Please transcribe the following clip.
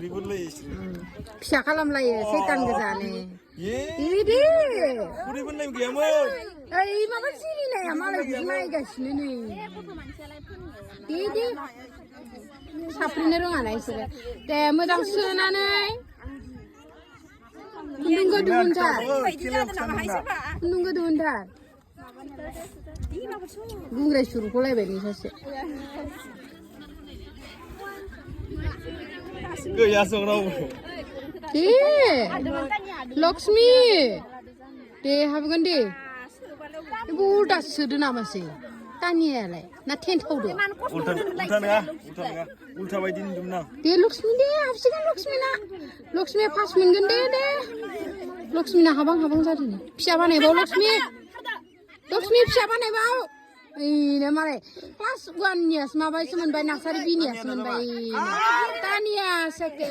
फिसा खालामलायो सैतान गोजानो इदि बुरैफोरलाय गैयामोन ओइ माबा सिरिनाया मालाय नायगासिनो नै इदि साफ्रिनो रोङाना इसोरो दे मोजां सोनानै खुन्दुंखौ दिहुनथार खुन्दुंखौ दिहुनथार गुंग्राय सुरुखौलायबाय नै सासे गैया जोंनाव दे लक्ष्मी दे हाबगोन दे बेबो उल्टा सोदो नामासै तानियालाय ना टेन्थावदो उल्था नङा उल्था बायदि नुदोंमोन आं दे लक्ष्मी दे हाबसिगोन लक्ष्मीया फास मोनगोन दे लक्ष्मीना हाबां जादों फिसा बानायबाव लक्ष्मी फिसा बानायबाव ओइनो मालाय क्लास 1 नियासो माबासो मोनबाय नार्सारि बिनियासो मोनबाय तानिया सेकेन्ड